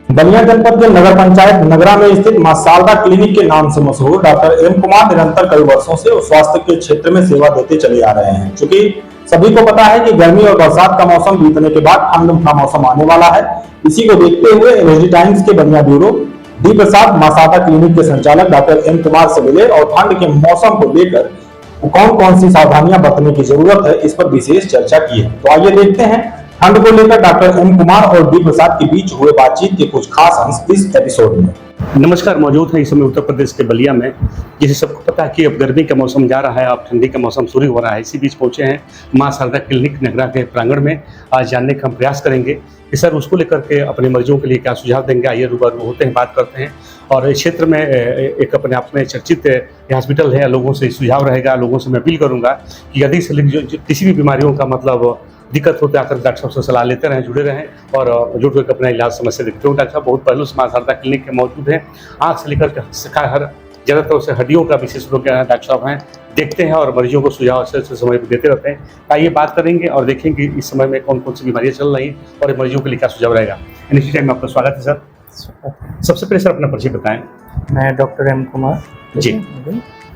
बलिया जनपद के नगर पंचायत नगरा में स्थित मां शारदा क्लिनिक के नाम से मशहूर डॉक्टर एम कुमार निरंतर कई वर्षों से स्वास्थ्य के क्षेत्र में सेवा देते चले आ रहे हैं। चूंकि सभी को पता है कि गर्मी और बरसात का मौसम बीतने के बाद ठंड का मौसम आने वाला है। इसी को देखते हुए एनएसडी टाइम्स के बलिया ब्यूरो डी प्रसाद मां शारदा क्लिनिक के संचालक डॉक्टर एम कुमार से मिले और ठंड के मौसम को लेकर कौन कौन सी सावधानियां बरतने की जरूरत है इस पर विशेष चर्चा की है। तो आइए देखते हैं ठंड को लेकर डॉक्टर एम कुमार और डी प्रसाद के बीच हुए बातचीत के कुछ खास अंश इस एपिसोड में। नमस्कार, मौजूद है इस समय उत्तर प्रदेश के बलिया में। जिसे सबको पता है कि अब गर्मी का मौसम जा रहा है, अब ठंडी का मौसम शुरू हो रहा है। इसी बीच पहुंचे हैं मां शारदा क्लिनिक नगरा के प्रांगण में। आज जानने का हम प्रयास करेंगे कि सर उसको लेकर के अपने मरीजों के लिए क्या सुझाव देंगे। आइए रूबरू होते हैं, बात करते हैं। और इस क्षेत्र में एक अपने आप में चर्चित हॉस्पिटल है, लोगों से सुझाव रहेगा। लोगों से मैं अपील करूँगा कि यदि किसी भी बीमारियों का मतलब दिक्कत होते आकर डॉक्टर साहब से सलाह लेते रहें, जुड़े रहें और जुड़ कर अपना इलाज समस्या देखते हो। डॉक्टर साहब बहुत पहले से मां शारदा क्लिनिक के मौजूद हैं। आँख से लेकर के हर ज़्यादातर से हड्डियों का विशेष रूप से डॉक्टर साहब हैं, देखते हैं और मरीजों को सुझाव से समय पर देते रहते हैं। आइए बात करेंगे और देखेंगे इस समय में कौन कौन सी बीमारियाँ चल रही हैं और मरीजों के लिए क्या सुझाव रहेगा। इसी टाइम में आपका स्वागत है सर। सबसे पहले सर अपना परिचय बताएं। मैं doctor M Kumar ji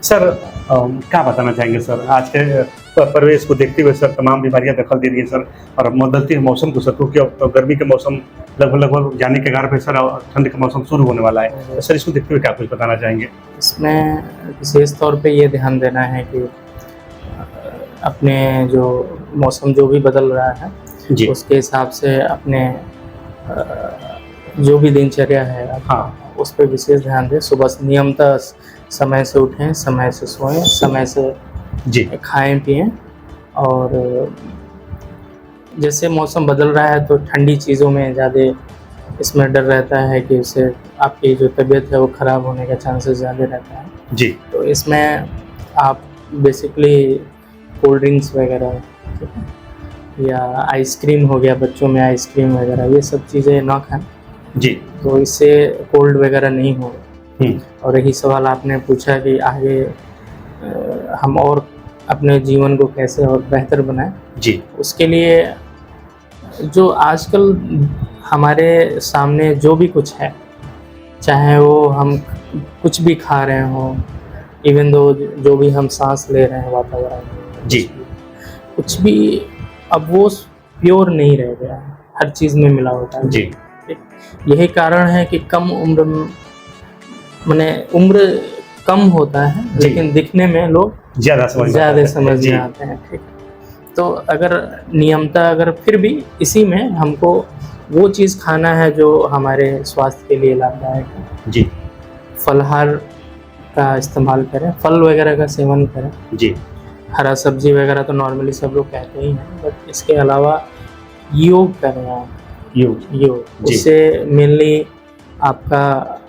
sir, क्या बताना चाहेंगे सर आज के परिवेश को देखते हुए? सर तमाम बीमारियां दखल दे रही है सर, और बदलते मौसम को सर, क्योंकि अब गर्मी के मौसम लगभग जाने के कारण पे सर ठंड का मौसम शुरू होने वाला है। सर इसको देखते हुए क्या कुछ बताना चाहेंगे? इसमें विशेष तौर पे ये ध्यान देना है कि अपने जो मौसम जो भी बदल रहा है जी, उसके हिसाब से अपने जो भी दिनचर्या है हाँ, उस पर विशेष ध्यान दें। सुबह नियमतः समय से उठें, समय से सोएं, समय से जी खाएं पिएं। और जैसे मौसम बदल रहा है तो ठंडी चीज़ों में ज़्यादा इसमें डर रहता है कि उससे आपकी जो तबीयत है वो ख़राब होने का चांसेस ज़्यादा रहता है जी। तो इसमें आप बेसिकली कोल्ड ड्रिंक्स वगैरह या आइसक्रीम हो गया, बच्चों में आइसक्रीम वगैरह, ये सब चीज़ें ना खाएं जी। तो इससे कोल्ड वगैरह नहीं होगा। और यही सवाल आपने पूछा कि आगे हम और अपने जीवन को कैसे और बेहतर बनाएं जी। उसके लिए जो आजकल हमारे सामने जो भी कुछ है, चाहे वो हम कुछ भी खा रहे हों, इवन दो जो भी हम सांस ले रहे हैं वातावरण जी, कुछ भी अब वो प्योर नहीं रह गया है, हर चीज़ में मिलावट है जी। यही कारण है कि कम उम्र में उम्र कम होता है लेकिन दिखने में लोग ज़्यादा समझ में आते हैं। ठीक, तो अगर नियमतः अगर फिर भी इसी में हमको वो चीज़ खाना है जो हमारे स्वास्थ्य के लिए लाभदायक है जी। फलाहार का इस्तेमाल करें, फल वगैरह का सेवन करें जी। हरा सब्जी वगैरह तो नॉर्मली सब लोग कहते ही हैं, बट इसके अलावा योग करें आप। योग उससे मेनली आपका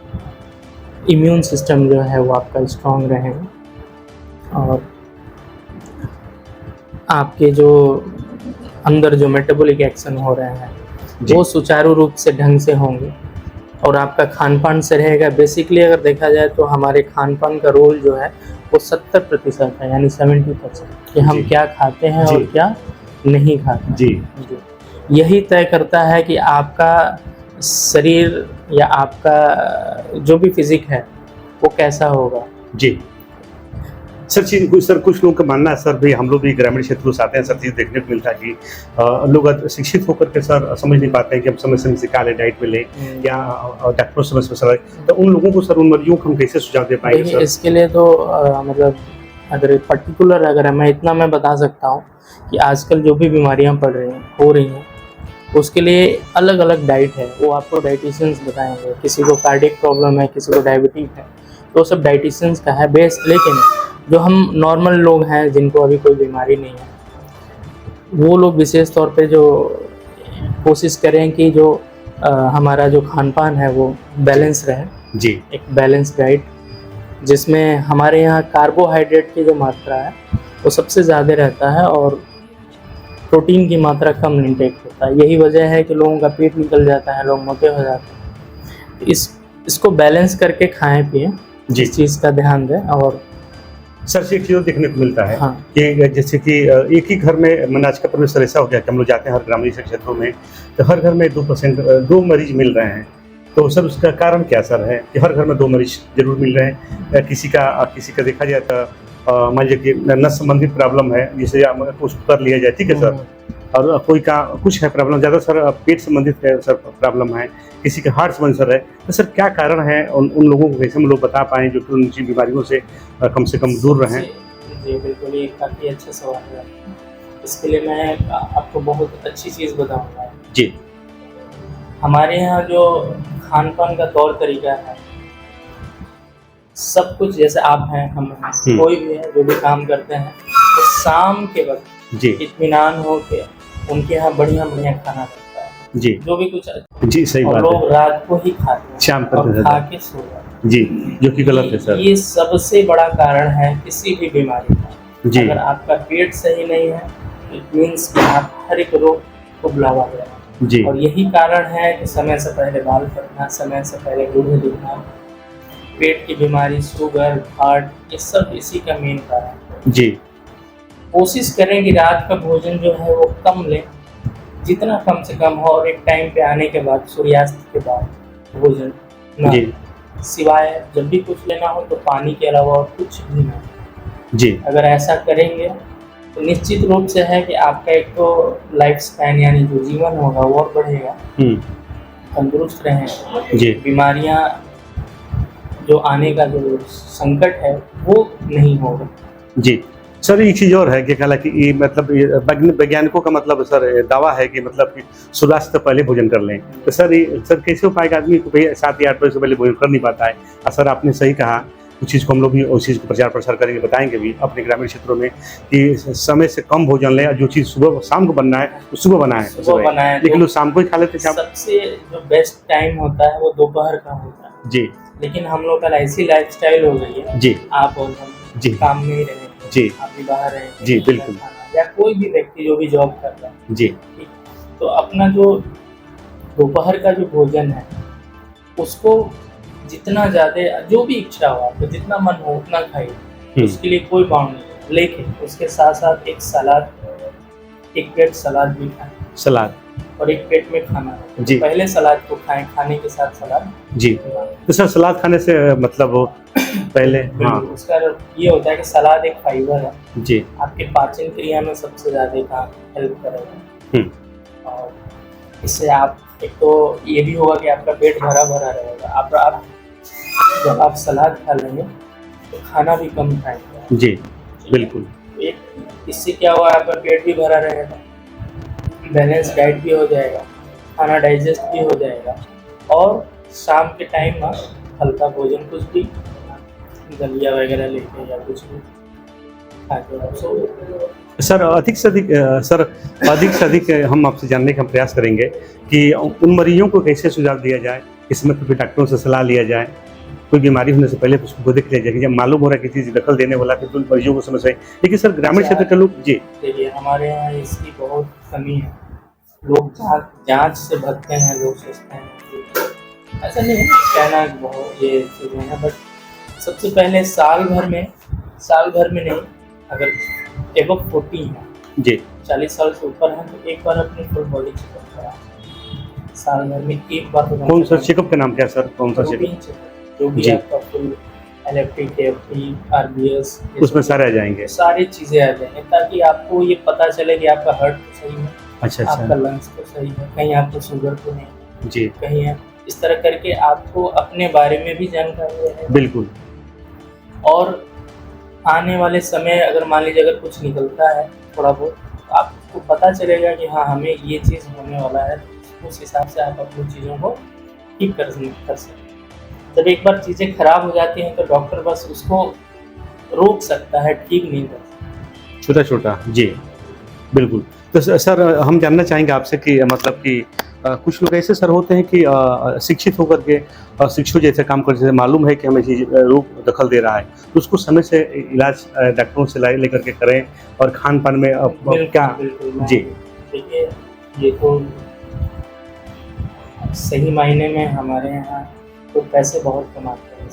इम्यून सिस्टम जो है वो आपका स्ट्रॉन्ग रहेगा और आपके जो अंदर जो मेटाबॉलिक एक्शन हो रहे हैं वो सुचारू रूप से ढंग से होंगे और आपका खान पान से रहेगा। बेसिकली अगर देखा जाए तो हमारे खान पान का रोल जो है वो 70% है, यानी 70% कि हम क्या खाते हैं और क्या नहीं खाते जी। यही तय करता है कि आपका शरीर या आपका जो भी फिजिक है वो कैसा होगा जी। सर कुछ लोगों का मानना है सर, भाई हम लोग भी ग्रामीण क्षेत्रों से आते हैं सर, चीज़ देखने को मिलता है कि लोग शिक्षित होकर के सर समझ नहीं पाते हैं कि हम समय समय से काले डाइट मिले या डॉक्टरों समय से सलाह, तो उन लोगों को सर, उन मरीजों को हम कैसे सुझाव दे पाएंगे सर? इसके लिए तो मतलब अगर पर्टिकुलर अगर मैं इतना मैं बता सकता हूँ कि आजकल जो भी बीमारियाँ हो रही हैं उसके लिए अलग अलग डाइट है, वो आपको डाइटिशियंस बताएंगे। किसी को कार्डियक प्रॉब्लम है, किसी को डायबिटीज है, तो सब डाइटिशियंस का है बेस। लेकिन जो हम नॉर्मल लोग हैं जिनको अभी कोई बीमारी नहीं है वो लोग विशेष तौर पे जो कोशिश करें कि जो हमारा जो खान पान है वो बैलेंस रहे जी, एक बैलेंस डाइट जिसमें हमारे यहाँ कार्बोहाइड्रेट की जो मात्रा है वो सबसे ज़्यादा रहता है और प्रोटीन की मात्रा कम इंटेक होता है। यही वजह है कि लोगों का पेट निकल जाता है, लोग मोटे हो जाते हैं। इसको बैलेंस करके खाएं पिएं, जिस चीज़ का ध्यान दें। और सर से एक चीज़ देखने को मिलता है हाँ। कि जैसे कि एक ही घर में मैंने आज का परिवेश सर ऐसा हो गया कि हम लोग जाते हैं हर ग्रामीण क्षेत्रों में, तो हर घर में 2% 2 मरीज मिल रहे हैं। तो सर उसका कारण क्या सर है कि हर घर में 2 मरीज जरूर मिल रहे हैं। किसी का देखा जाए तो मान लीजिए कि नस संबंधित प्रॉब्लम है, जिसे कुछ कर लिया जाए, ठीक है सर। और कोई का कुछ है प्रॉब्लम, ज़्यादा सर पेट संबंधित है सर प्रॉब्लम है, किसी का हार्ट संबंधित सर है। तो सर क्या कारण है, उन लोगों को कैसे हम लोग बता पाएँ जो कि उन बीमारियों से कम से कम दूर रहें? जी बिल्कुल, ये काफ़ी अच्छा सवाल है। इसके लिए मैं आपको बहुत अच्छी चीज़ बताऊँगा। जी। हमारे यहाँ जो खान-पान का तौर तरीका है, सब कुछ जैसे आप हैं, हम हैं, कोई भी है जो भी काम करते हैं, तो शाम के वक़्त जी। इत्मीनान हो के उनके यहाँ बढ़िया-बढ़िया खाना बनता है। जी। जो भी कुछ जी, सही और बात लोग है। रात को ही खाते हैं शाम को और खा के सो जाते हैं। जी, जो कि गलत है सर। ये सबसे बड़ा कारण है किसी भी बीमारी का। जी। अगर आपका पेट सही नहीं है, इट मीन्स कि आप हर एक रोग को बुलावा दे रहे हैं। जी। और यही कारण है कि समय से पहले बाल कटना, समय से पहले बूढ़े दिखना, पेट की बीमारी, शुगर, हार्ट, ये सब इसी का मेन कारण है। जी। कोशिश करें कि रात का भोजन जो है वो कम लें, जितना कम से कम हो, और एक टाइम पे आने के बाद, सूर्यास्त के बाद भोजन ना, जी। सिवाय जब भी कुछ लेना हो तो पानी के अलावा और कुछ भी ना। जी। अगर ऐसा करेंगे तो निश्चित रूप से है कि आपका एक तो लाइफ स्पैन यानी जो जीवन होगा वो और बढ़ेगा, तंदुरुस्त रहेंगे, जी। बीमारियां जो आने का जो संकट है वो नहीं होगा। जी। सर एक चीज़ और है कि हालांकि ये मतलब वैज्ञानिकों का मतलब सर दावा है कि मतलब कि सूर्यास्त से पहले भोजन कर लें। तो सर कैसे हो पाएगा, आदमी को भाई 7 या 8 बजे से पहले भोजन कर नहीं पाता है। और सर आपने सही कहा, उस चीज़ को हम लोग भी उस चीज़ को प्रचार प्रसार करेंगे, बताएंगे भी अपने ग्रामीण क्षेत्रों में कि समय से कम भोजन लें, और जो चीज़ सुबह शाम को बनना है वो सुबह बनाएं, लेकिन लोग शाम को ही खा लेते हैं। सबसे जो बेस्ट टाइम होता है वो दोपहर का होता है जी। लेकिन हम लोग का ऐसी लाइफस्टाइल हो गई है जी। आप और हम जी। काम में ही रहेंगे, जी। आप भी बाहर रहेंगे, जी बिल्कुल, या कोई भी व्यक्ति जो भी जॉब कर रहा है, जी। ठीक, तो अपना जो दोपहर का जो भोजन है उसको जितना ज़्यादा जो भी इच्छा हो आपको, जितना मन हो उतना खाइए, उसके लिए कोई बाउंड नहीं है। लेकिन उसके साथ साथ एक सलाद, एक प्लेट सलाद भी खाएं, सलाद, और एक प्लेट में खाना जी। पहले सलाद को खाएं, खाने के साथ सलाद जी। तो सर सलाद खाने से मतलब पहले हाँ, उसका ये होता है कि सलाद एक फाइबर है जी, आपके पाचन क्रिया में सबसे ज़्यादा काम हेल्प करेगा। और इससे आप एक तो ये भी होगा कि आपका पेट भरा भरा रहेगा। आप जब आप सलाद खा लेंगे तो खाना भी कम खाएंगे। जी बिल्कुल। एक इससे क्या हुआ, आपका पेट भी भरा रहेगा, बैलेंस डाइट भी हो जाएगा, खाना डाइजेस्ट भी हो जाएगा, और शाम के टाइम में हल्का भोजन कुछ भी दलिया वगैरह लेके या कुछ भी खाते हैं। सर अधिक से अधिक हम आपसे जानने का प्रयास करेंगे कि उन मरीजों को कैसे सुझाव दिया जाए, इसमें तो फिर डॉक्टरों से सलाह लिया जाए, कोई बीमारी होने से पहले उसको देख लिया जाए, जब मालूम हो रहा है कि चीज़ दखल देने वाला फिर उन मरीजों को समझ आए। लेकिन सर ग्रामीण क्षेत्र के लोग जी देखिए हमारे यहाँ इसकी बहुत कमी है, लोग जांच से भगते हैं, लोग सोचते हैं कि ऐसा नहीं है, कहना बहुत ये चीज़ें हैं, बट सबसे पहले साल भर में नहीं, अगर एबव 40 है जी, 40 साल से ऊपर है तो एक बार अपनी फुल बॉडी चेकअप कराएं, साल भर में एक बार। तो कौन सा चेकअप का नाम क्या सर, कौन सा चेकअप? जो भी आपका फुल LFT, KFT, RBS, उसमें सारे आ जाएंगे, सारी चीज़ें आ जाएंगे, ताकि आपको ये पता चले कि आपका हार्ट तो सही है, अच्छा आपका लंग्स तो सही है, कहीं आपको शुगर तो नहीं जी, कहीं है, इस तरह करके आपको अपने बारे में भी जानकारी है। बिल्कुल। और आने वाले समय अगर मान लीजिए अगर कुछ निकलता है थोड़ा बहुत, तो आपको पता चलेगा कि हाँ हमें ये चीज़ होने वाला है, उस हिसाब से आप अपनी चीज़ों को ठीक कर सकते। जब एक बार चीज़ें खराब हो जाती हैं तो डॉक्टर बस उसको रोक सकता है, ठीक नहीं कर सकता। छोटा छोटा जी बिल्कुल। तो सर हम जानना चाहेंगे आपसे कि मतलब कि कुछ लोग ऐसे सर होते हैं कि शिक्षित होकर के शिक्षु जैसे काम करते हैं, मालूम है कि हमें चीज रोग दखल दे रहा है, तो उसको समय से इलाज डॉक्टरों से लेकर के करें, और खान पान में क्या जी देखिए ये तो सही मायने में हमारे यहाँ तो पैसे बहुत कमाते हैं,